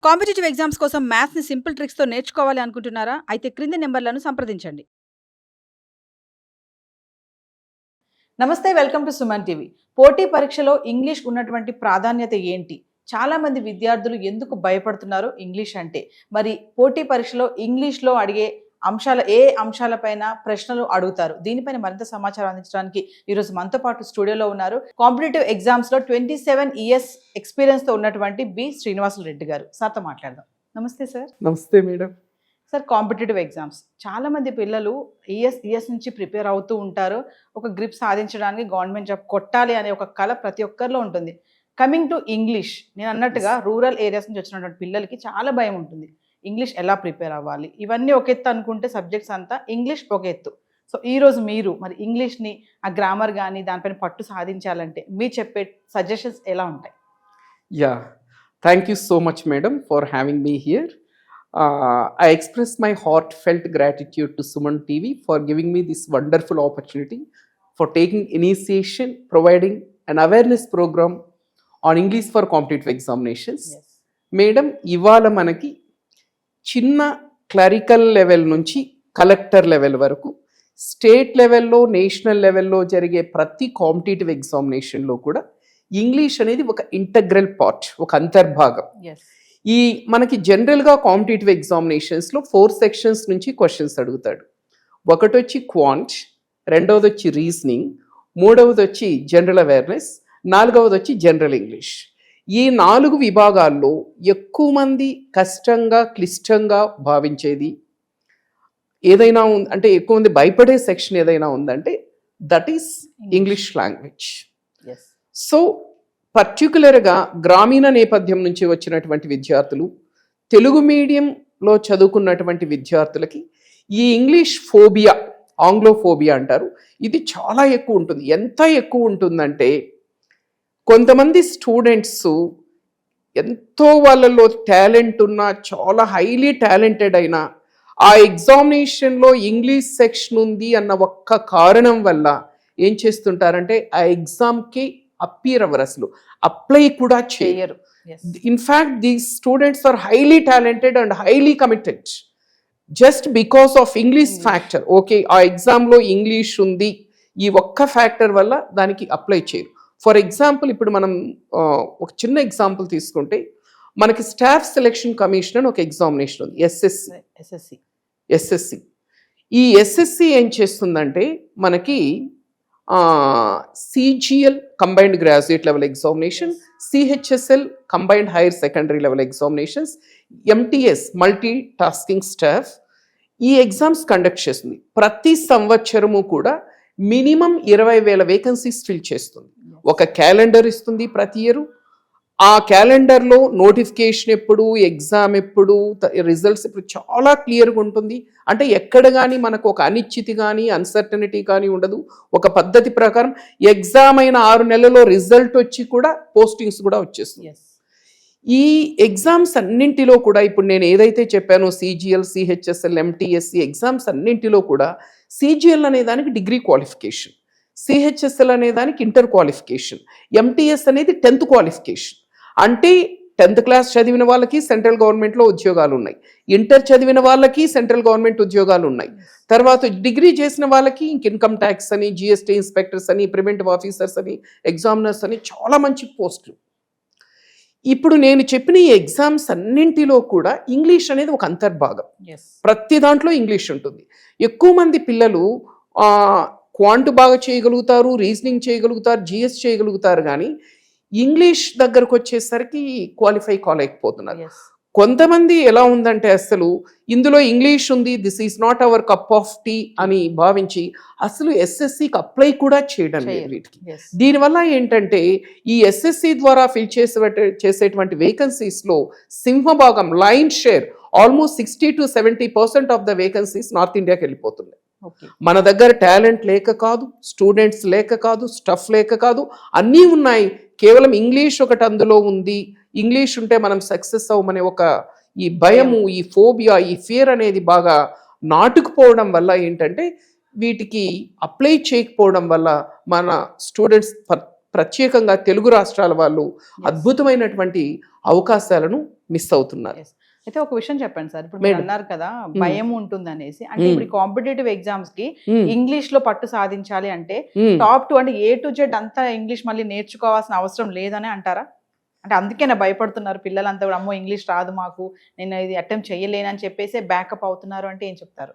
Competitive exams కోసం మ్యాథ్స్‌ని simple ట్రిక్స్‌తో నేర్చుకోవాలి అనుకుంటున్నారా? అయితే క్రింది నంబర్‌లను సంప్రదించండి. నమస్తే, వెల్కమ్ టు సుమన్ టీవీ. పోటీ పరీక్షలో ఇంగ్లీష్ ఉన్నటువంటి ప్రాధాన్యత ఏంటి? చాలామంది విద్యార్థులు ఎందుకు భయపడుతున్నారు ఇంగ్లీష్ అంటే? మరి పోటీ పరీక్షలో ఇంగ్లీష్‌లో అడిగే అంశాలపైన ప్రశ్నలు అడుగుతారు? దీనిపైన మరింత సమాచారం అందించడానికి ఈరోజు మనతో పాటు స్టూడియోలో ఉన్నారు. కాంపిటీటివ్ ఎగ్జామ్స్‌లో 27 ఇయర్స్ ఎక్స్‌పీరియన్స్‌తో ఉన్నటువంటి బి. శ్రీనివాసులు రెడ్డి గారు. సార్‌తో మాట్లాడదాం. నమస్తే సార్. నమస్తే మేడం. సార్, కాంపిటేటివ్ ఎగ్జామ్స్ చాలామంది పిల్లలు ఇయర్స్ నుంచి ప్రిపేర్ అవుతూ ఉంటారు. ఒక గ్రిప్ సాధించడానికి గవర్నమెంట్ జాబ్ కొట్టాలి అనే ఒక కళ ప్రతి ఒక్కరిలో ఉంటుంది. కమింగ్ టు ఇంగ్లీష్, నేను అన్నట్టుగా రూరల్ ఏరియాస్ నుంచి వచ్చినటువంటి పిల్లలకి చాలా భయం ఉంటుంది. ఇంగ్లీష్ ఎలా ప్రిపేర్ అవ్వాలి, ఇవన్నీ ఒక ఎత్తు అనుకుంటే సబ్జెక్ట్స్ అంతా, ఇంగ్లీష్ ఒక ఎత్తు. సో ఈరోజు మీరు మరి ఇంగ్లీష్ని ఆ గ్రామర్ కానీ దానిపైన పట్టు సాధించాలంటే మీరు చెప్పే సజెషన్స్ ఎలా ఉంటాయి? Yeah, thank you so much madam for having me here. I express my heartfelt gratitude to Suman TV for giving me this wonderful opportunity for taking initiation, providing an awareness program on English for competitive examinations. Yes. Madam, ఇవాళ మనకి చిన్న clerical level నుంచి collector level వరకు state లెవెల్లో, national లెవెల్లో జరిగే ప్రతి competitive ఎగ్జామినేషన్లో కూడా ఇంగ్లీష్ అనేది ఒక ఇంటగ్రల్ పార్ట్, ఒక అంతర్భాగం. ఈ మనకి జనరల్గా కాంపిటేటివ్ ఎగ్జామినేషన్స్లో 4 సెక్షన్స్ నుంచి క్వశ్చన్స్ అడుగుతాడు. ఒకటి వచ్చి క్వాంట్, రెండవది వచ్చి రీజనింగ్, మూడవది వచ్చి జనరల్ అవేర్నెస్, నాలుగవది వచ్చి జనరల్ ఇంగ్లీష్. ఈ 4 విభాగాల్లో ఎక్కువ మంది కష్టంగా, క్లిష్టంగా భావించేది ఏదైనా అంటే ఎక్కువ మంది భయపడే సెక్షన్ ఏదైనా ఉందంటే that is English language. So పర్టికులర్గా గ్రామీణ నేపథ్యం నుంచి వచ్చినటువంటి విద్యార్థులు, తెలుగు మీడియంలో చదువుకున్నటువంటి విద్యార్థులకి ఈ ఇంగ్లీష్ ఫోబియా, ఆంగ్లోఫోబియా అంటారు, ఇది చాలా ఎక్కువ ఉంటుంది. ఎంత ఎక్కువ ఉంటుందంటే కొంతమంది స్టూడెంట్స్ ఎంతో వాళ్ళలో టాలెంట్ ఉన్నా, చాలా హైలీ టాలెంటెడ్ అయినా ఆ ఎగ్జామినేషన్లో ఇంగ్లీష్ సెక్షన్ ఉంది అన్న ఒక్క కారణం వల్ల ఏం చేస్తుంటారంటే ఆ ఎగ్జామ్కి అప్పీర్ అవ్వరు, అసలు అప్లై కూడా చేయరు. In fact these students are highly talented and highly committed just because of English factor. Okay, ఆ ఎగ్జామ్లో ఇంగ్లీష్ ఉంది, ఈ ఒక్క ఫ్యాక్టర్ వల్ల దానికి అప్లై చేయరు. ఫర్ ఎగ్జాంపుల్, ఇప్పుడు మనం ఒక చిన్న ఎగ్జాంపుల్ తీసుకుంటే మనకి స్టాఫ్ సెలెక్షన్ కమిషన్ అని ఒక ఎగ్జామినేషన్ ఉంది, ఎస్ఎస్సి. ఈ ఎస్ఎస్సి ఏం చేస్తుందంటే మనకి CGL combined graduate level examination, CHSL combined higher secondary level examinations, MTS multi tasking staff, ఈ ఎగ్జామ్స్ కండక్ట్ చేస్తుంది. ప్రతి సంవత్సరము కూడా మినిమం 20,000 వేకెన్సీస్ ఫిల్ చేస్తుంది. ఒక క్యాలెండర్ ఇస్తుంది ప్రతి ఇయర్. ఆ క్యాలెండర్లో నోటిఫికేషన్ ఎప్పుడు, ఎగ్జామ్ ఎప్పుడు, రిజల్ట్స్ ఎప్పుడు చాలా క్లియర్గా ఉంటుంది. అంటే ఎక్కడ కానీ మనకు ఒక అనిశ్చితి కానీ, అన్సర్టనిటీ కానీ ఉండదు. ఒక పద్ధతి ప్రకారం ఎగ్జామ్ అయిన 6 నెలల్లో రిజల్ట్ వచ్చి కూడా పోస్టింగ్స్ కూడా వచ్చేస్తుంది. ఈ ఎగ్జామ్స్ అన్నింటిలో కూడా ఇప్పుడు నేను ఏదైతే చెప్పానో CGL, CHSL, MTS ఎగ్జామ్స్ అన్నింటిలో కూడా CGL అనే దానికి డిగ్రీ క్వాలిఫికేషన్, CHSL అనే దానికి ఇంటర్ క్వాలిఫికేషన్, MTS అనేది 10th క్వాలిఫికేషన్. అంటే 10th క్లాస్ చదివిన వాళ్ళకి సెంట్రల్ గవర్నమెంట్లో ఉద్యోగాలు ఉన్నాయి, ఇంటర్ చదివిన వాళ్ళకి సెంట్రల్ గవర్నమెంట్ ఉద్యోగాలు ఉన్నాయి, తర్వాత డిగ్రీ చేసిన వాళ్ళకి ఇన్కమ్ ట్యాక్స్ అని, GST ఇన్స్పెక్టర్స్ అని, ప్రివెంటివ్ ఆఫీసర్స్ అని, ఎగ్జామినర్స్ అని చాలా మంచి పోస్టులు. ఇప్పుడు నేను చెప్పిన ఈ ఎగ్జామ్స్ అన్నింటిలో కూడా ఇంగ్లీష్ అనేది ఒక అంతర్భాగం. ప్రతి దాంట్లో ఇంగ్లీష్ ఉంటుంది. ఎక్కువ మంది పిల్లలు క్వాంట్ బాగా చేయగలుగుతారు, రీజనింగ్ చేయగలుగుతారు, GS చేయగలుగుతారు, కానీ ఇంగ్లీష్ దగ్గరకు వచ్చేసరికి క్వాలిఫై కాలేకపోతున్నారు. కొంతమంది ఎలా ఉందంటే అసలు ఇందులో ఇంగ్లీష్ ఉంది, this is not our cup of tea అని భావించి అసలు SSCకి అప్లై కూడా చేయడం లేదు వీటికి. దీనివల్ల ఏంటంటే ఈ SSC ద్వారా ఫిల్ చేసేటువంటి వేకెన్సీస్లో సింహభాగం, line share, almost 60 to 70% of the vacancies north ఇండియాకి వెళ్ళిపోతున్నాయి. మన దగ్గర టాలెంట్ లేక కాదు, స్టూడెంట్స్ లేక కాదు, స్టఫ్ లేక కాదు, అన్నీ ఉన్నాయి. కేవలం ఇంగ్లీష్ ఒకటి అందులో ఉంది, ఇంగ్లీష్ ఉంటే మనం సక్సెస్ అవ్వమనే ఒక ఈ భయము, ఈ ఫోబియా, ఈ ఫియర్ అనేది బాగా నాటుకుపోవడం వల్ల ఏంటంటే వీటికి అప్లై చేయకపోవడం వల్ల మన స్టూడెంట్స్ ప్రత్యేకంగా తెలుగు రాష్ట్రాల వాళ్ళు అద్భుతమైనటువంటి అవకాశాలను మిస్ అవుతున్నారు. అయితే ఒక విషయం చెప్పండి సార్, ఇప్పుడు మీరు అన్నారు కదా భయం ఉంటుంది అనేసి, అంటే ఇప్పుడు కాంపిటేటివ్ ఎగ్జామ్స్ కి ఇంగ్లీష్ లో పట్టు సాధించాలి అంటే టాప్ 2 అంటే A to Z అంతా ఇంగ్లీష్ మళ్ళీ నేర్చుకోవాల్సిన అవసరం లేదని అంటారా? అంటే అందుకేనా భయపడుతున్నారు పిల్లలంతా కూడా, అమ్మో ఇంగ్లీష్ రాదు మాకు, నేను ఇది అటెంప్ట్ చేయలేనని చెప్పేసి బ్యాకప్ అవుతున్నారు అంటే ఏం చెప్తారు?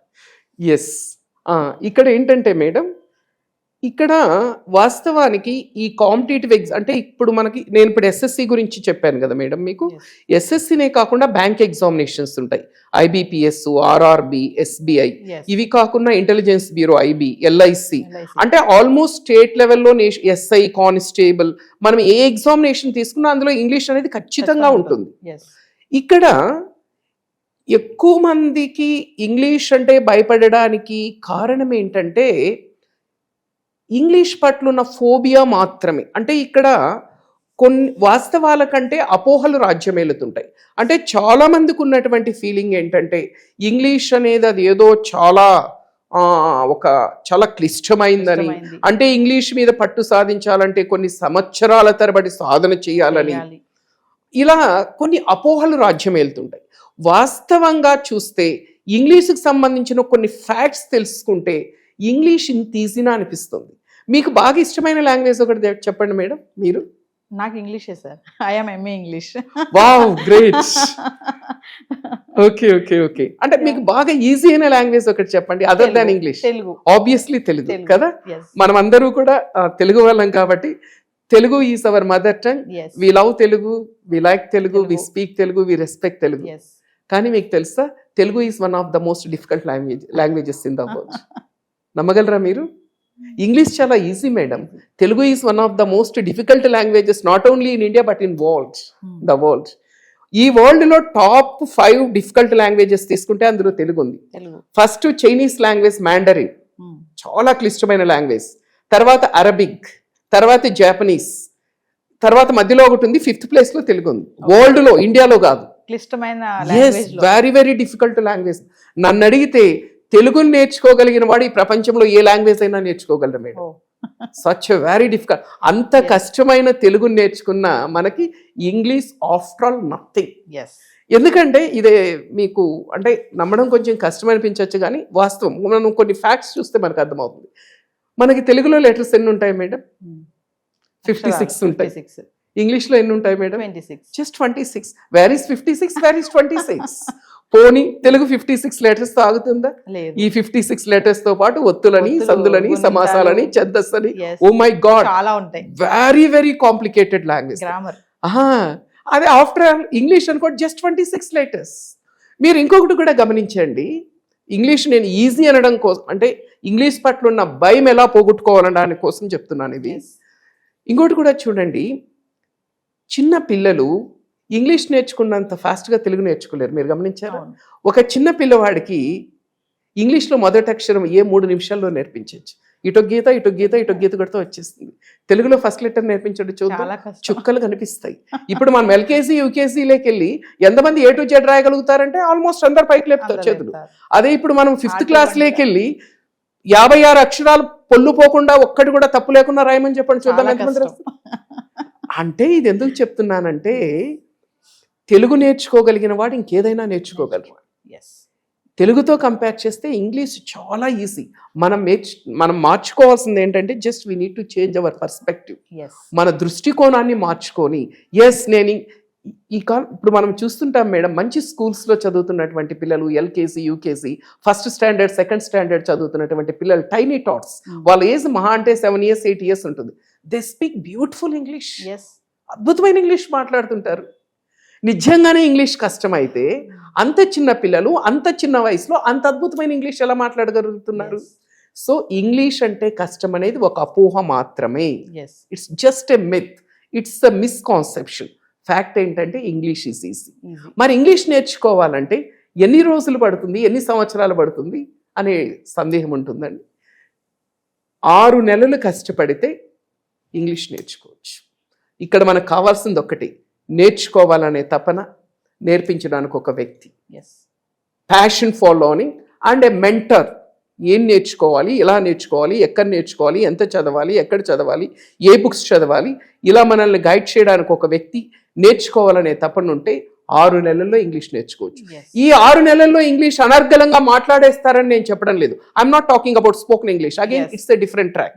ఎస్, ఇక్కడ ఏంటంటే మేడం, ఇక్కడ వాస్తవానికి ఈ కాంపిటేటివ్ ఎగ్జామ్ అంటే ఇప్పుడు మనకి, నేను ఇప్పుడు ఎస్ఎస్సి గురించి చెప్పాను కదా మేడం మీకు, ఎస్ఎస్సినే కాకుండా బ్యాంక్ ఎగ్జామినేషన్స్ ఉంటాయి, IBPS, RRB, SBI, ఇవి కాకుండా ఇంటెలిజెన్స్ బ్యూరో, IB, LIC, అంటే ఆల్మోస్ట్ స్టేట్ లెవెల్లో SI, కానిస్టేబుల్, మనం ఏ ఎగ్జామినేషన్ తీసుకున్నా అందులో ఇంగ్లీష్ అనేది ఖచ్చితంగా ఉంటుంది. ఇక్కడ ఎక్కువ మందికి ఇంగ్లీష్ అంటే భయపడడానికి కారణం ఏంటంటే ఇంగ్లీష్ పట్ల ఉన్న ఫోబియా మాత్రమే. అంటే ఇక్కడ కొన్ని వాస్తవాల కంటే అపోహలు రాజ్యమేలుతుంటాయి. అంటే చాలా మందికి ఉన్నటువంటి ఫీలింగ్ ఏంటంటే ఇంగ్లీష్ అనేది అది ఏదో చాలా చాలా క్లిష్టమైందని, అంటే ఇంగ్లీష్ మీద పట్టు సాధించాలంటే కొన్ని సంవత్సరాల తరబడి సాధన చేయాలని, ఇలా కొన్ని అపోహలు రాజ్యమేలుతుంటాయి. వాస్తవంగా చూస్తే ఇంగ్లీష్కి సంబంధించిన కొన్ని ఫ్యాక్ట్స్ తెలుసుకుంటే ఇంగ్లీష్ ఇంత ఈజీనా అనిపిస్తుంది. మీకు బాగా ఇష్టమైన లాంగ్వేజ్ ఒకటి చెప్పండి మేడం. మీరు? నాకు ఇంగ్లీషే sir, I'm MA English. Wow, great. Okay okay okay, అంటే మీకు బాగా ఈజీ అయిన లాంగ్వేజ్ ఒకటి చెప్పండి other than English. Telugu. Obviously Telugu కదా, మనం అందరూ కూడా తెలుగు వాళ్ళం కాబట్టి Telugu is our mother tongue. We love Telugu, we like Telugu, we speak Telugu, we respect Telugu. కానీ మీకు తెలుసా, Telugu is one of the most difficult languages in the world. నమ్మగలరా మీరు? ఇంగ్లీష్ చాలా easy madam. Telugu is one of the most difficult languages not only in India but in the world. ఈ world లో top 5 difficult languages తీసుకుంటే అందులో తెలుగు ఉంది. First Chinese language Mandarin, చాలా క్లిష్టమైన లాంగ్వేజ్. తర్వాత అరబిక్, తర్వాత జాపనీస్, తర్వాత మధ్యలో ఒకటి ఉంది, 5th ప్లేస్ లో తెలుగు ఉంది. వరల్డ్ లో, ఇండియాలో కాదు. క్లిష్టమైన వెరీ వెరీ డిఫికల్ట్ లాంగ్వేజ్. నన్ను అడిగితే తెలుగుని నేర్చుకోగలిగిన వాడు ఈ ప్రపంచంలో ఏ లాంగ్వేజ్ అయినా నేర్చుకోగలరు మేడం. Such very difficult. అంత కష్టమైన తెలుగుని నేర్చుకున్న మనకి ఇంగ్లీష్ ఆఫ్టర్ ఆల్ నథింగ్. ఎందుకంటే ఇదే మీకు అంటే నమ్మడం కొంచెం కష్టం అనిపించవచ్చు, కానీ వాస్తవం మనం కొన్ని ఫ్యాక్ట్స్ చూస్తే మనకు అర్థమవుతుంది. మనకి తెలుగులో లెటర్స్ ఎన్ని ఉంటాయి మేడం? 56 ఉంటాయి. ఇంగ్లీష్లో ఎన్ని ఉంటాయి madam? 26. Just 26. Where is 56, where is 26? పోనీ తెలుగు 56 లెటర్స్ తో ఆగుతుందా? ఈ 56 లెటర్స్ తో పాటు ఒత్తులని, సందులని, సమాసాలని, ఛందస్సుని, ఓ మై గాడ్, చాలా ఉంటాయి. Very very complicated language. అదే ఆఫ్టర్ ఆల్ ఇంగ్లీష్ అనుకోండి, జస్ట్ 26 లెటర్స్. మీరు ఇంకొకటి కూడా గమనించండి, ఇంగ్లీష్ నేను ఈజీ అనడం కోసం, అంటే ఇంగ్లీష్ పట్ల ఉన్న భయం ఎలా పోగొట్టుకోవాలనడానికి కోసం చెప్తున్నాను ఇది. ఇంకోటి కూడా చూడండి, చిన్న పిల్లలు ఇంగ్లీష్ నేర్చుకున్నంత ఫాస్ట్గా తెలుగు నేర్చుకోలేరు. మీరు గమనించారా? ఒక చిన్న పిల్లవాడికి ఇంగ్లీష్లో మొదటి అక్షరం 3 నిమిషాల్లో నేర్పించవచ్చు. ఇటొక గీత, ఇటొక గీత, ఇటొక గీత కొడితే వచ్చేస్తుంది. తెలుగులో ఫస్ట్ లెటర్ నేర్పించడం చూద్దాం, చుక్కలు కనిపిస్తాయి. ఇప్పుడు మనం LKG, UKGలోకి వెళ్ళి ఎంతమంది A to Z రాయగలుగుతారంటే ఆల్మోస్ట్ అందరు పైకి లేపుతారు చేతులు. అదే ఇప్పుడు మనం 5th క్లాస్లోకి వెళ్ళి 56 అక్షరాలు పొల్లు పోకుండా ఒక్కటి కూడా తప్పు లేకుండా రాయమని చెప్పండి చూద్దాం ఎంతమంది రాస్తారు. అంటే ఇది ఎందుకు చెప్తున్నానంటే తెలుగు నేర్చుకోగలిగిన వాడు ఇంకేదైనా నేర్చుకోగలరు. తెలుగుతో కంపేర్ చేస్తే ఇంగ్లీష్ చాలా ఈజీ. మనం మార్చుకోవాల్సింది ఏంటంటే just we need to change our perspective. మన దృష్టికోణాన్ని మార్చుకొని, నేను ఇప్పుడు మనం చూస్తుంటాం మేడం, మంచి స్కూల్స్లో చదువుతున్నటువంటి పిల్లలు, LKG, UKG, first standard, second standard చదువుతున్నటువంటి పిల్లలు, టైనీ టాట్స్, వాళ్ళ ఏజ్ మహా అంటే 7 years 8 years ఉంటుంది. దే స్పీక్ బ్యూటిఫుల్ ఇంగ్లీష్, అద్భుతమైన ఇంగ్లీష్ మాట్లాడుతుంటారు. నిజంగానే ఇంగ్లీష్ కష్టమైతే అంత చిన్న పిల్లలు అంత చిన్న వయసులో అంత అద్భుతమైన ఇంగ్లీష్ ఎలా మాట్లాడగలుగుతున్నారు? సో ఇంగ్లీష్ అంటే కష్టం అనేది ఒక అపోహ మాత్రమే. It's just a myth, it's a misconception. Fact ఏంటంటే ఇంగ్లీష్ ఈజ్ ఈజీ. మరి ఇంగ్లీష్ నేర్చుకోవాలంటే ఎన్ని రోజులు పడుతుంది, ఎన్ని సంవత్సరాలు పడుతుంది అనే సందేహం ఉంటుందండి. 6 నెలలు కష్టపడితే ఇంగ్లీష్ నేర్చుకోవచ్చు. ఇక్కడ మనకు కావాల్సింది ఒకటి, నేర్చుకోవాలనే తపన, నేర్పించడానికి ఒక వ్యక్తి, passion for learning and a mentor ఏం నేర్చుకోవాలి, ఎలా నేర్చుకోవాలి, ఎక్కడ నేర్చుకోవాలి, ఎంత చదవాలి, ఎక్కడ చదవాలి, ఏ బుక్స్ చదవాలి, ఇలా మనల్ని గైడ్ చేయడానికి ఒక వ్యక్తి నేర్చుకోవాలనే తపన ఉంటే 6 నెలల్లో ఇంగ్లీష్ నేర్చుకోవచ్చు. ఈ 6 నెలల్లో ఇంగ్లీష్ అనర్గళంగా మాట్లాడేస్తారని నేను చెప్పడం లేదు. I'm not talking about spoken English, again it's a different track.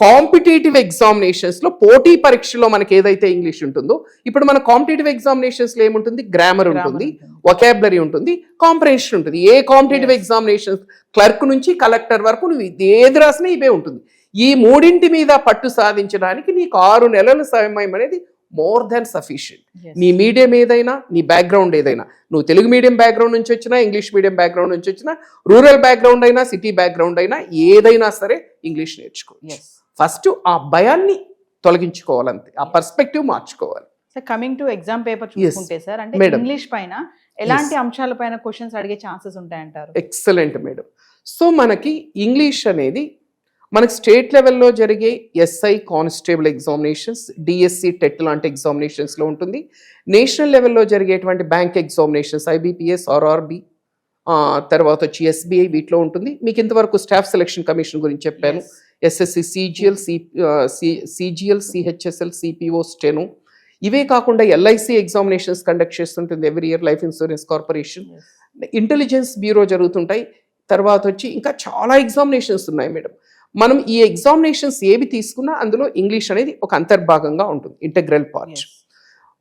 Competitive examinations లో, పోటీ పరీక్షలో మనకి ఏదైతే ఇంగ్లీష్ ఉంటుందో, ఇప్పుడు మన కాంపిటేటివ్ ఎగ్జామినేషన్స్ లో ఏముంటుంది, గ్రామర్ ఉంటుంది, వొకాబులరీ ఉంటుంది, కాంప్రహెన్షన్ ఉంటుంది. ఏ కాంపిటేటివ్ ఎగ్జామినేషన్స్ క్లర్క్ నుంచి కలెక్టర్ వరకు నువ్వు ఏది రాసినా ఇవే ఉంటుంది. ఈ మూడింటి మీద పట్టు సాధించడానికి నీకు 6 నెలల సమయం అనేది మోర్ దాన్ సఫిషియంట్. నీ మీడియం ఏదైనా, నీ బ్యాక్గ్రౌండ్ ఏదైనా, నువ్వు తెలుగు మీడియం బ్యాక్గ్రౌండ్ నుంచి వచ్చినా, ఇంగ్లీష్ మీడియం బ్యాక్గ్రౌండ్ నుంచి వచ్చినా, రూరల్ బ్యాక్గ్రౌండ్ అయినా, సిటీ బ్యాక్గ్రౌండ్ అయినా, ఏదైనా సరే ఇంగ్లీష్ నేర్చుకోవచ్చు. ఫస్ట్ ఆ భయాన్ని తొలగించుకోవాలంతే, ఆ పర్స్పెక్టివ్ మార్చుకోవాలి. Sir, coming to exam paper చూసుకుంటే సార్, అంటే ఇంగ్లీష్ పైన ఎలాంటి అంశాల పైన క్వశ్చన్స్ అడిగే ఛాన్సెస్ ఉంటాయంటారు? Excellent madam. సో మనకి ఇంగ్లీష్ అనేది మనకి స్టేట్ లెవెల్లో జరిగే SI constable examinations, DSC TET లాంటి ఎగ్జామినేషన్స్లో ఉంటుంది. నేషనల్ లెవెల్లో జరిగేటువంటి బ్యాంక్ ఎగ్జామినేషన్స్, ఐబిపిఎస్, ఆర్ఆర్బి, తర్వాత వచ్చి ఎస్బీఐ, వీటిలో ఉంటుంది. మీకు ఇంతవరకు స్టాఫ్ సెలక్షన్ కమిషన్ గురించి చెప్పాను. SSC, CGL, CHSL, CPO, steno. ఇవే కాకుండా ఎల్ఐసి ఎగ్జామినేషన్స్ కండక్ట్ చేస్తుంటుంది every year, life insurance corporation, intelligence bureau జరుగుతుంటాయి. తర్వాత వచ్చి ఇంకా చాలా ఎగ్జామినేషన్స్ ఉన్నాయి మేడం. మనం ఈ ఎగ్జామినేషన్స్ ఏవి తీసుకున్నా అందులో ఇంగ్లీష్ అనేది ఒక అంతర్భాగంగా ఉంటుంది, ఇంటెగ్రల్ పార్ట్.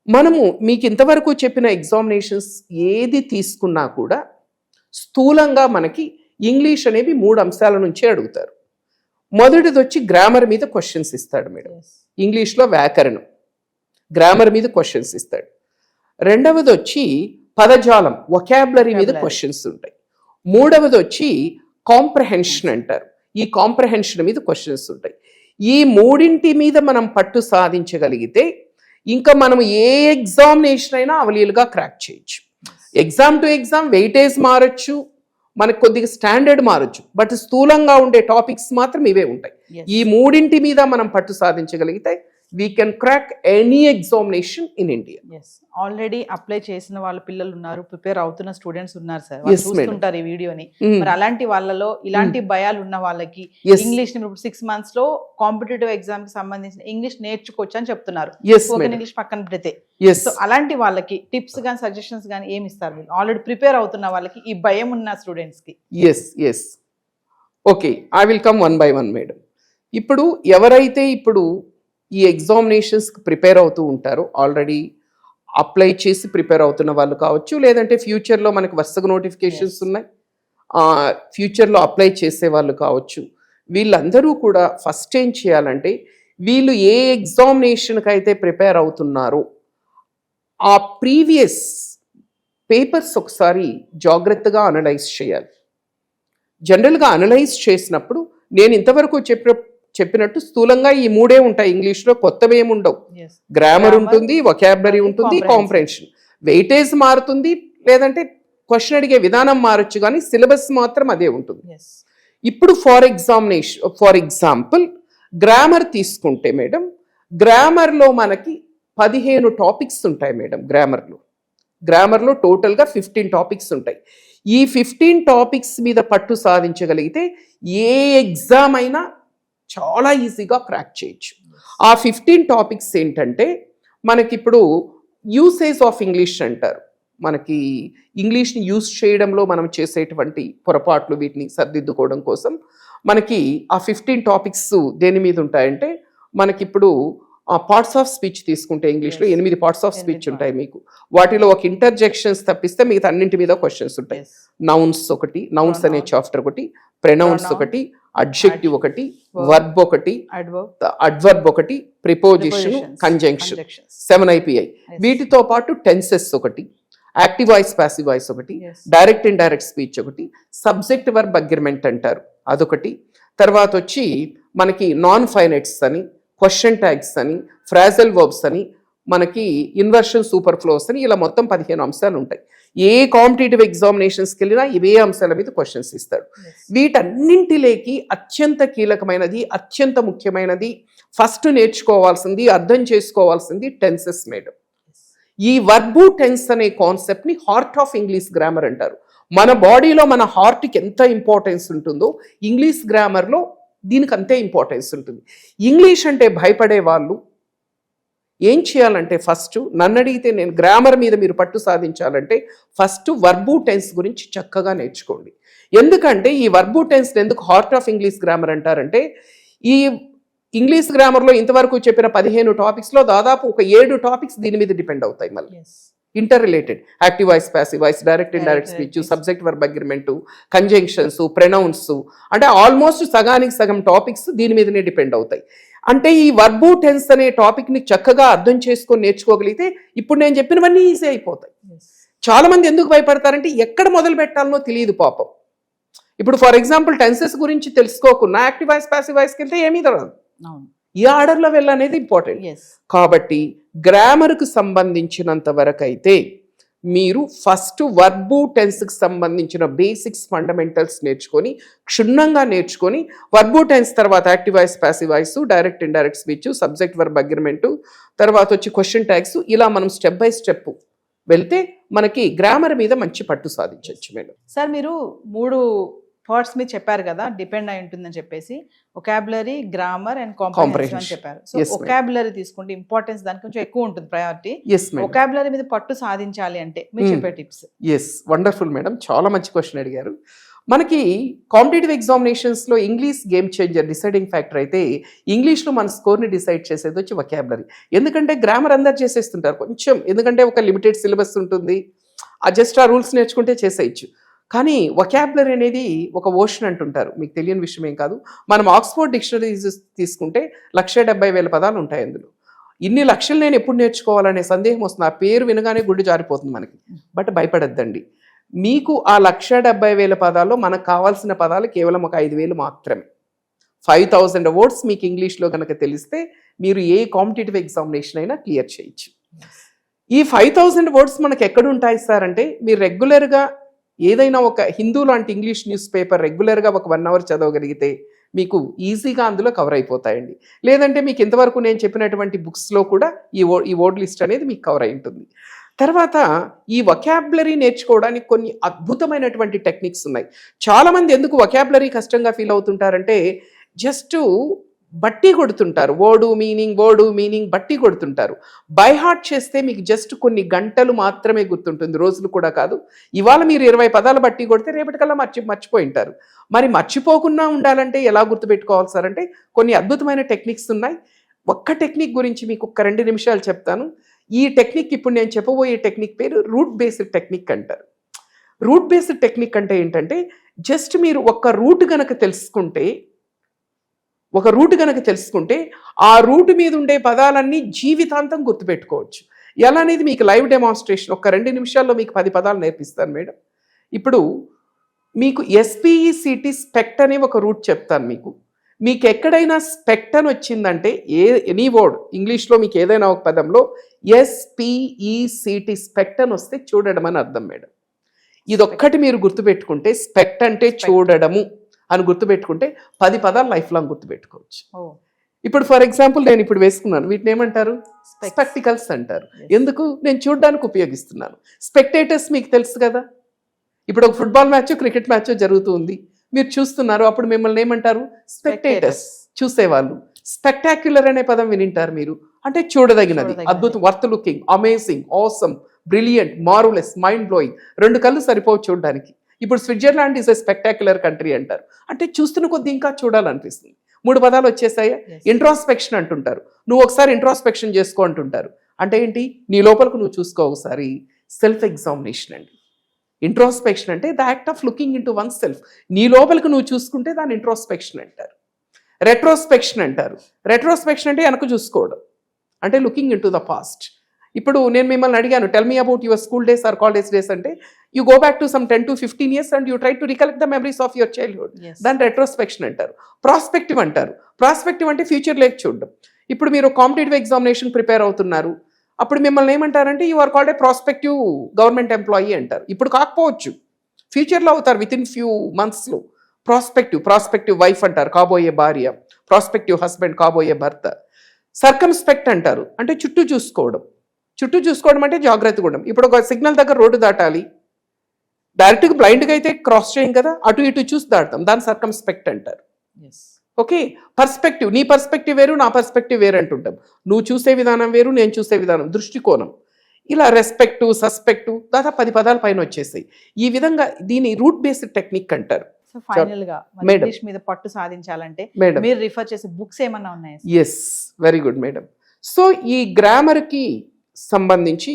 మనము మీకు ఇంతవరకు చెప్పిన ఎగ్జామినేషన్స్ ఏది తీసుకున్నా కూడా స్థూలంగా మనకి ఇంగ్లీష్ అనేవి 3 అంశాల నుంచే అడుగుతారు. మొదటిది వచ్చి గ్రామర్ మీద క్వశ్చన్స్ ఇస్తాడు మేడం. ఇంగ్లీష్లో వ్యాకరణం, గ్రామర్ మీద క్వశ్చన్స్ ఇస్తాడు. రెండవది వచ్చి పదజాలం, వొకాబులరీ మీద క్వశ్చన్స్ ఉంటాయి. మూడవది వచ్చి కాంప్రహెన్షన్ అంటారు. ఈ కాంప్రహెన్షన్ మీద క్వశ్చన్స్ ఉంటాయి. ఈ మూడింటి మీద మనం పట్టు సాధించగలిగితే ఇంకా మనం ఏ ఎగ్జామినేషన్ అయినా అవలీలుగా క్రాక్ చేయొచ్చు. ఎగ్జామ్ టు ఎగ్జామ్ వెయిటేజ్ మారచ్చు, మనకు కొద్దిగా స్టాండర్డ్ మారచ్చు, బట్ స్థూలంగా ఉండే టాపిక్స్ మాత్రం ఇవే ఉంటాయి. ఈ మూడింటి మీద మనం పట్టు సాధించగలిగితే we can crack any examination in India. Yes, already apply చేసిన వాళ్ళ పిల్లలు ఉన్నారు, ప్రిపేర్ అవుతున్న స్టూడెంట్స్ ఉన్నారు సార్, వాళ్ళు చూస్తుంటారు ఈ వీడియోని. మరి అలాంటి వాళ్ళలో ఇలాంటి భయాలు ఉన్న వాళ్ళకి ఇంగ్లీష్ ని ఇప్పుడు 6 months లో కాంపిటేటివ్ ఎగ్జామ్ కి సంబంధించిన ఇంగ్లీష్ నేర్చుకోవచ్చు అని చెప్తున్నారు. స్పోకెన్ ఇంగ్లీష్ పక్కన పెడితే, సో అలాంటి వాళ్ళకి టిప్స్ గానీ సజెషన్స్ గానీ ఏమి ఇస్తారు? మీరు ఆల్రెడీ ప్రిపేర్ అవుతున్న వాళ్ళకి, ఈ భయం ఉన్న స్టూడెంట్స్ కి. Yes okay, I will come one by one madam. ఇప్పుడు ఎవరైతే ఇప్పుడు ఈ ఎగ్జామినేషన్స్కి ప్రిపేర్ అవుతూ ఉంటారో, ఆల్రెడీ అప్లై చేసి ప్రిపేర్ అవుతున్న వాళ్ళు కావచ్చు, లేదంటే ఫ్యూచర్లో మనకు వరుసగా నోటిఫికేషన్స్ ఉన్నాయి, ఫ్యూచర్లో అప్లై చేసే వాళ్ళు కావచ్చు, వీళ్ళందరూ కూడా ఫస్ట్ ఏం చేయాలంటే, వీళ్ళు ఏ ఎగ్జామినేషన్కి అయితే ప్రిపేర్ అవుతున్నారో ఆ ప్రీవియస్ పేపర్స్ ఒకసారి జాగ్రత్తగా అనలైజ్ చేయాలి. జనరల్గా అనలైజ్ చేసినప్పుడు నేను ఇంతవరకు చెప్పినట్టు స్థూలంగా ఈ 3 ఉంటాయి ఇంగ్లీష్లో, కొత్తవి ఏమి ఉండవు. గ్రామర్ ఉంటుంది, వొకాబులరీ ఉంటుంది, కాంప్రహెన్షన్. వెయిటేజ్ మారుతుంది, లేదంటే క్వశ్చన్ అడిగే విధానం మారచ్చు, కానీ సిలబస్ మాత్రం అదే ఉంటుంది. ఇప్పుడు ఫర్ ఎగ్జాంపుల్ గ్రామర్ తీసుకుంటే మేడం, గ్రామర్లో మనకి 15 టాపిక్స్ ఉంటాయి మేడం. గ్రామర్లో టోటల్గా 15 టాపిక్స్ ఉంటాయి. ఈ 15 టాపిక్స్ మీద పట్టు సాధించగలిగితే ఏ ఎగ్జామ్ అయినా చాలా ఈజీగా క్రాక్ చేయొచ్చు. ఆ 15 టాపిక్స్ ఏంటంటే, మనకిప్పుడు యూసేజ్ ఆఫ్ ఇంగ్లీష్ అంటారు. మనకి ఇంగ్లీష్ని యూజ్ చేయడంలో మనం చేసేటువంటి పొరపాట్లు, వీటిని సర్దిద్దుకోవడం కోసం మనకి ఆ 15 టాపిక్స్ దేని మీద ఉంటాయంటే, మనకిప్పుడు పార్ట్స్ ఆఫ్ స్పీచ్ తీసుకుంటే ఇంగ్లీష్లో 8 పార్ట్స్ ఆఫ్ స్పీచ్ ఉంటాయి మీకు. వాటిలో ఒక ఇంటర్జెక్షన్స్ తప్పిస్తే మిగతా అన్నింటి మీద క్వశ్చన్స్ ఉంటాయి. నౌన్స్ ఒకటి, నౌన్స్ అనే చాప్టర్ ఒకటి, ప్రొనౌన్స్ ఒకటి, అడ్జెక్టివ్ ఒకటి, వర్బ్ ఒకటి, అడ్వర్బ్ ఒకటి, ప్రిపోజిషన్, కంజంక్షన్, 7 IPI. వీటితో పాటు టెన్సెస్ ఒకటి, యాక్టివ్ వాయిస్, ప్యాసివ్ వాయిస్ ఒకటి, డైరెక్ట్ అండ్ డైరెక్ట్ స్పీచ్ ఒకటి, సబ్జెక్ట్ వర్బ్ అగ్రిమెంట్ అంటారు అదొకటి. తర్వాత వచ్చి మనకి నాన్ ఫైనైట్స్ అని, క్వశ్చన్ ట్యాగ్స్ అని, ఫ్రాజల్ వర్బ్స్ అని, మనకి ఇన్వర్షన్, సూపర్ ఫ్లోస్ అని, ఇలా మొత్తం 15 అంశాలు ఉంటాయి. ఏ కాంపిటేటివ్ ఎగ్జామినేషన్స్కి వెళ్ళినా ఇవే అంశాల మీద క్వశ్చన్స్ ఇస్తాడు. వీటన్నింటిలోకి అత్యంత కీలకమైనది, అత్యంత ముఖ్యమైనది, ఫస్ట్ నేర్చుకోవాల్సింది, అర్థం చేసుకోవాల్సింది టెన్సెస్ మేడం. ఈ వర్బు టెన్స్ అనే కాన్సెప్ట్ని హార్ట్ ఆఫ్ ఇంగ్లీష్ గ్రామర్ అంటారు. మన బాడీలో మన హార్ట్కి ఎంత ఇంపార్టెన్స్ ఉంటుందో ఇంగ్లీష్ గ్రామర్లో దీనికి అంతే ఇంపార్టెన్స్ ఉంటుంది. ఇంగ్లీష్ అంటే భయపడే వాళ్ళు ఏం చేయాలంటే ఫస్ట్ నన్ను అడిగితే నేను గ్రామర్ మీద మీరు పట్టు సాధించాలంటే ఫస్ట్ వర్బు టెన్స్ గురించి చక్కగా నేర్చుకోండి. ఎందుకంటే ఈ వర్బు టెన్స్ ఎందుకు హార్ట్ ఆఫ్ ఇంగ్లీష్ గ్రామర్ అంటారంటే ఈ ఇంగ్లీష్ గ్రామర్లో ఇంతవరకు చెప్పిన 15 టాపిక్స్లో దాదాపు ఒక 7 టాపిక్స్ దీని మీద డిపెండ్ అవుతాయి. మళ్ళీ inter related active voice, passive voice, direct indirect speech, subject verb agreement, conjunctions, pronouns, అంటే ఆల్మోస్ట్ సగానికి సగం టాపిక్స్ దీని మీదనే డిపెండ్ అవుతాయి. అంటే ఈ వర్బు టెన్స్ అనే టాపిక్ని చక్కగా అర్థం చేసుకొని నేర్చుకోగలిగితే ఇప్పుడు నేను చెప్పినవన్నీ ఈజీ అయిపోతాయి. చాలా మంది ఎందుకు భయపడతారంటే ఎక్కడ మొదలు పెట్టాలనో తెలియదు పాపం. ఇప్పుడు ఫర్ ఎగ్జాంపుల్ టెన్సెస్ గురించి తెలుసుకోకుండా యాక్టివ్ వాయిస్, ప్యాసివ్ వాయిస్కి వెళ్తే ఏమీ రాదు. ఈ ఆర్డర్లో వెళ్ళనేది ఇంపార్టెంట్. కాబట్టి గ్రామర్కు సంబంధించినంత వరకు అయితే మీరు ఫస్ట్ వర్బు టెన్స్కి సంబంధించిన బేసిక్స్ ఫండమెంటల్స్ నేర్చుకొని క్షుణ్ణంగా నేర్చుకొని వర్బు టెన్స్ తర్వాత active voice, passive voice, direct indirect speech, subject verb agreement, తర్వాత వచ్చి క్వశ్చన్ ట్యాగ్స్, ఇలా మనం స్టెప్ బై స్టెప్ వెళ్తే మనకి గ్రామర్ మీద మంచి పట్టు సాధించవచ్చు. మేడం సార్ మీరు 3 థాట్స్ మీద చెప్పారు కదా, డిపెండ్ అయి ఉంటుందని చెప్పేసి, ఒకాబులరీ, గ్రామర్ అండ్ కాంప్రహెన్షన్ అని చెప్పారు. సో ఒకాబులరీ తీసుకుంటే ఇంపార్టెన్స్ దానికి కొంచెం ఎక్కువ ఉంటుంది, ప్రయారిటీ. ఒకాబులరీ మీద పట్టు సాధించాలి అంటే మీరు చెప్పే టిప్స్. వండర్ఫుల్ మేడం, చాలా మంచి క్వశ్చన్ అడిగారు. మనకి కాంపిటేటివ్ ఎగ్జామినేషన్స్లో English game changer, deciding factor అయితే ఇంగ్లీష్లో మన స్కోర్ని డిసైడ్ చేసేది వచ్చి వొకాబులరీ. ఎందుకంటే గ్రామర్ అందరు చేసేస్తుంటారు కొంచెం, ఎందుకంటే ఒక లిమిటెడ్ సిలబస్ ఉంటుంది, జస్ట్ ఆ రూల్స్ నేర్చుకుంటే చేసేయచ్చు. కానీ వొకాబులరీ అనేది ఒక ఓషన్ అంటుంటారు, మీకు తెలియని విషయం ఏం కాదు. మనం ఆక్స్ఫోర్డ్ డిక్షనరీ తీసుకుంటే 170,000 పదాలు ఉంటాయి అందులో. ఇన్ని లక్షలు నేను ఎప్పుడు నేర్చుకోవాలనే సందేహం వస్తుంది, ఆ పేరు వినగానే గుండె జారిపోతుంది మనకి. బట్ భయపడద్దండి, మీకు ఆ 170,000 పదాల్లో మనకు కావాల్సిన పదాలు కేవలం ఒక 5,000 మాత్రమే. 5,000 వర్డ్స్ మీకు ఇంగ్లీష్లో కనుక తెలిస్తే మీరు ఏ కాంపిటేటివ్ ఎగ్జామినేషన్ అయినా క్లియర్ చేయొచ్చు. ఈ 5,000 వర్డ్స్ మనకు ఎక్కడ ఉంటాయి సార్ అంటే, మీరు రెగ్యులర్గా ఏదైనా ఒక హిందూ లాంటి ఇంగ్లీష్ న్యూస్ పేపర్ రెగ్యులర్గా ఒక 1 అవర్ చదవగలిగితే మీకు ఈజీగా అందులో కవర్ అయిపోతాయండి. లేదంటే మీకు ఇంతవరకు నేను చెప్పినటువంటి బుక్స్లో కూడా ఈ వర్డ్ లిస్ట్ అనేది మీకు కవర్ అయి ఉంటుంది. తర్వాత ఈ వొకాబులరీ నేర్చుకోవడానికి కొన్ని అద్భుతమైనటువంటి టెక్నిక్స్ ఉన్నాయి. చాలామంది ఎందుకు వొకాబులరీ కష్టంగా ఫీల్ అవుతుంటారంటే జస్ట్ బట్టి కొడుతుంటారు, వర్డు మీనింగ్ బట్టి కొడుతుంటారు. బై హార్ట్ చేస్తే మీకు జస్ట్ కొన్ని గంటలు మాత్రమే గుర్తుంటుంది, రోజులు కూడా కాదు. ఇవాళ మీరు 20 పదాలు బట్టి కొడితే రేపటికల్లా మర్చిపోయి ఉంటారు. మరి మర్చిపోకుండా ఉండాలంటే ఎలా గుర్తుపెట్టుకోవాలి సార్ అంటే కొన్ని అద్భుతమైన టెక్నిక్స్ ఉన్నాయి. ఒక్క టెక్నిక్ గురించి మీకు ఒక 2 నిమిషాలు చెప్తాను. ఈ టెక్నిక్, ఇప్పుడు నేను చెప్పబోయే టెక్నిక్ పేరు రూట్ బేస్డ్ టెక్నిక్ అంటారు. రూట్ బేస్డ్ టెక్నిక్ అంటే ఏంటంటే జస్ట్ మీరు ఒక రూట్ గనక తెలుసుకుంటే ఆ రూట్ మీద ఉండే పదాలన్నీ జీవితాంతం గుర్తుపెట్టుకోవచ్చు. ఎలా అనేది మీకు లైవ్ డెమాన్స్ట్రేషన్ ఒక 2 నిమిషాల్లో మీకు 10 పదాలు నేర్పిస్తాను మేడం. ఇప్పుడు మీకు SPECT స్పెక్ట్ అనే ఒక రూట్ చెప్తాను. మీకు ఎక్కడైనా స్పెక్ట్ అని వచ్చిందంటే ఎనీ వర్డ్ ఇంగ్లీష్లో మీకు ఏదైనా ఒక పదంలో SPECT స్పెక్ట్ అని వస్తే చూడడం అని అర్థం మేడం. ఇదొక్కటి మీరు గుర్తుపెట్టుకుంటే, స్పెక్ట్ అంటే చూడడము అని గుర్తుపెట్టుకుంటే 10 పదాలు లైఫ్ లాంగ్ గుర్తుపెట్టుకోవచ్చు. ఇప్పుడు ఫర్ ఎగ్జాంపుల్ నేను ఇప్పుడు వేసుకున్నాను, వీటిని ఏమంటారు? స్పెక్టికల్స్ అంటారు. ఎందుకు? నేను చూడడానికి ఉపయోగిస్తున్నాను. స్పెక్టేటర్స్ మీకు తెలుసు కదా, ఇప్పుడు ఒక ఫుట్బాల్ మ్యాచ్, క్రికెట్ మ్యాచ్ జరుగుతుంది, మీరు చూస్తున్నారు, అప్పుడు మిమ్మల్ని ఏమంటారు? స్పెక్టేటర్స్, చూసేవాళ్ళు. స్పెక్టాక్యులర్ అనే పదం వినింటారు మీరు, అంటే చూడదగినది, అద్భుతం, worth looking, amazing, awesome, brilliant, marvellous, mind blowing. 2 కళ్ళు సరిపోవు చూడడానికి. ఇప్పుడు Switzerland is a spectacular country అంటారు, అంటే చూస్తున్న కొద్ది ఇంకా చూడాలనిపిస్తుంది. 3 పదాలు వచ్చేసాయా? ఇంట్రాస్పెక్షన్ అంటుంటారు, నువ్వు ఒకసారి ఇంట్రాస్పెక్షన్ చేసుకో అంటుంటారు. అంటే ఏంటి? నీ లోపలకు నువ్వు చూసుకో ఒకసారి. సెల్ఫ్ ఎగ్జామినేషన్ అండి ఇంట్రాస్పెక్షన్ అంటే, the act of looking in to one self. నీ లోపలికి నువ్వు చూసుకుంటే దాన్ని ఇంట్రాస్పెక్షన్ అంటారు. రెట్రోస్పెక్షన్ అంటారు. రెట్రోస్పెక్షన్ అంటే వెనక చూసుకోవడం, అంటే looking into the past. ఇప్పుడు నేను మిమ్మల్ని అడిగాను, tell me about your school days or college days అంటే, you go back to some 10 to 15 years and you try to recollect the memories of your childhood. దాన్ని retrospection అంటారు. Prospective అంటారు. Prospective అంటే future లేక్ చూడడం. ఇప్పుడు మీరు కాంపిటేటివ్ ఎగ్జామినేషన్ ప్రిపేర్ అవుతున్నారు, అప్పుడు మిమ్మల్ని ఏమంటారంటే you are called a prospective government employee అంటారు. ఇప్పుడు కాకపోవచ్చు, ఫ్యూచర్లో అవుతారు, విత్ ఇన్ ఫ్యూ మంత్స్లో. ప్రాస్పెక్టివ్ వైఫ్ అంటారు, కాబోయే భార్య. ప్రాస్పెక్టివ్ హస్బెండ్, కాబోయే భర్త. సర్కమ్స్పెక్ట్ అంటారు, అంటే చుట్టూ చూసుకోవడం అంటే జాగ్రత్తగా ఉండడం. ఇప్పుడు ఒక సిగ్నల్ దగ్గర రోడ్డు దాటాలి, డైరెక్ట్గా బ్లైండ్గా అయితే క్రాస్ చేయం కదా, అటు ఇటు చూసి దాడతాం, దాని సర్కమ్స్పెక్ట్ అంటారు. ఓకే, పర్స్పెక్టివ్, నీ పర్స్పెక్టివ్ వేరు నా పర్స్పెక్టివ్ వేరు అంటుంటాం. నువ్వు చూసే విధానం వేరు, నేను చూసే విధానం, దృష్టికోణం. ఇలా రెస్పెక్టు, సస్పెక్టు, దాదాపు 10 పదాల పైన వచ్చేసాయి. ఈ విధంగా దీని రూట్ బేస్డ్ టెక్నిక్ అంటారు. సో ఫైనల్ గా మరి మేడం. ఇంగ్లీష్ మీద పట్టు సాధించాలంటే మేడం, మీరు రిఫర్ చేసే బుక్స్ ఏమన్నా ఉన్నాయా? Yes, very good madam. So ఈ గ్రామర్కి సంబంధించి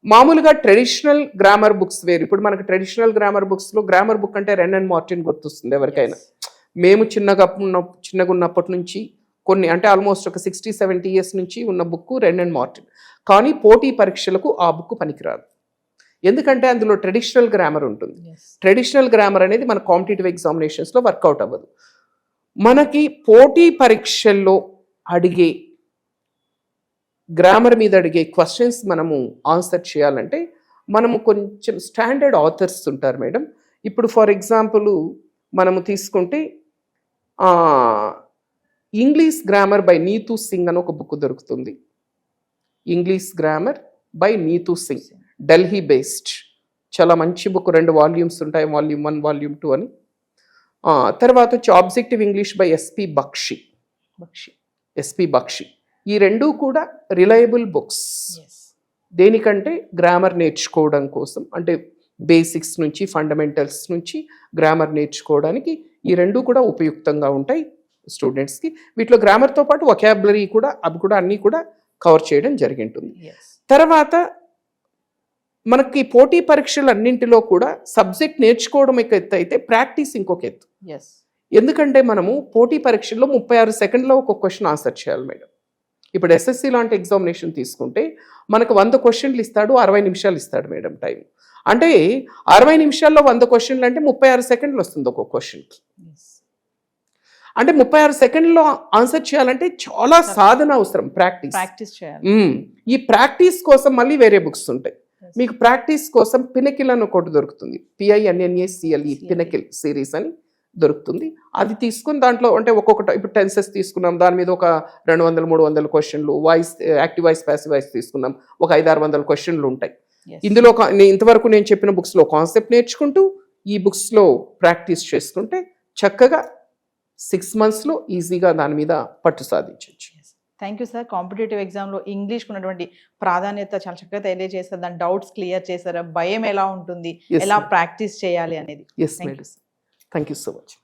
మామూలుగా ట్రెడిషనల్ గ్రామర్ బుక్స్ వేరు. ఇప్పుడు మనకి ట్రెడిషనల్ గ్రామర్ బుక్స్లో గ్రామర్ బుక్ అంటే రెన్ అండ్ మార్టిన్ గుర్తొస్తుంది ఎవరికైనా. మేము చిన్నగా ఉన్నప్పటి నుంచి కొన్ని అంటే ఆల్మోస్ట్ ఒక 60-70 ఇయర్స్ నుంచి ఉన్న బుక్ రెన్ అండ్ మార్టిన్. కానీ పోటీ పరీక్షలకు ఆ బుక్ పనికిరాదు, ఎందుకంటే అందులో ట్రెడిషనల్ గ్రామర్ ఉంటుంది. ట్రెడిషనల్ గ్రామర్ అనేది మన కాంపిటేటివ్ ఎగ్జామినేషన్స్లో వర్కౌట్ అవ్వదు. మనకి పోటీ పరీక్షల్లో అడిగే గ్రామర్ మీద అడిగే క్వశ్చన్స్ మనము ఆన్సర్ చేయాలంటే మనము కొంచెం స్టాండర్డ్ ఆథర్స్ ఉంటారు మేడం. ఇప్పుడు ఫర్ ఎగ్జాంపుల్ మనము తీసుకుంటే English grammar by Neetu Singh అని ఒక బుక్ దొరుకుతుంది. English grammar by Neetu Singh, Delhi based, చాలా మంచి బుక్. 2 వాల్యూమ్స్ ఉంటాయి, వాల్యూమ్ 1, వాల్యూమ్ 2 అని. తర్వాత వచ్చి objective English by S P Bakshi. ఈ 2 కూడా రిలయబుల్ బుక్స్. దేనికంటే గ్రామర్ నేర్చుకోవడం కోసం, అంటే బేసిక్స్ నుంచి ఫండమెంటల్స్ నుంచి గ్రామర్ నేర్చుకోవడానికి ఈ 2 కూడా ఉపయుక్తంగా ఉంటాయి స్టూడెంట్స్కి. వీటిలో గ్రామర్తో పాటు వొకాబులరీ కూడా, అవి కూడా అన్నీ కూడా కవర్ చేయడం జరిగింటుంది. తర్వాత మనకి పోటీ పరీక్షలు అన్నింటిలో కూడా సబ్జెక్ట్ నేర్చుకోవడం ఒక ఎత్తు అయితే ప్రాక్టీస్ ఇంకొక ఎత్తు. ఎందుకంటే మనము పోటీ పరీక్షల్లో 36 సెకండ్లో ఒక క్వశ్చన్ ఆన్సర్ చేయాలి మేడం. ఇప్పుడు ఎస్ఎస్సి లాంటి ఎగ్జామినేషన్ తీసుకుంటే మనకు 100 క్వశ్చన్లు ఇస్తాడు, 60 నిమిషాలు ఇస్తాడు మేడం టైం. అంటే 60 నిమిషాల్లో 100 క్వశ్చన్లు అంటే 36 సెకండ్లు వస్తుంది ఒక్కొక్క క్వశ్చన్కి. అంటే 36 సెకండ్లో ఆన్సర్ చేయాలంటే చాలా సాధన అవసరం, ప్రాక్టీస్ చేయాలి. ఈ ప్రాక్టీస్ కోసం మళ్ళీ వేరే బుక్స్ ఉంటాయి. మీకు ప్రాక్టీస్ కోసం పినకిల్ అని ఒకటి దొరుకుతుంది, PINNACLE, పినకిల్ సిరీస్ అని దొరుకుతుంది. అది తీసుకుని దాంట్లో అంటే ఒక్కొక్కటి, ఇప్పుడు టెన్సెస్ తీసుకున్నాం, దాని మీద ఒక 200-300 క్వశ్చన్లు, voice, active voice, passive voice తీసుకున్నాం, ఒక 500-600 క్వశ్చన్లు ఉంటాయి. ఇందులో ఇంతవరకు నేను చెప్పిన బుక్స్లో కాన్సెప్ట్ నేర్చుకుంటూ ఈ బుక్స్లో ప్రాక్టీస్ చేసుకుంటే చక్కగా 6 monthsలో ఈజీగా దాని మీద పట్టు సాధించవచ్చు. Thank you sir. కాంపిటేటివ్ ఎగ్జామ్లో ఇంగ్లీష్కి ఉన్నటువంటి ప్రాధాన్యత చాలా చక్కగా తెలియజేస్తారు, దాని డౌట్స్ క్లియర్ చేశారు, భయం ఎలా ఉంటుంది, ఎలా ప్రాక్టీస్ చేయాలి అనేది. Yes madam, thank you so much.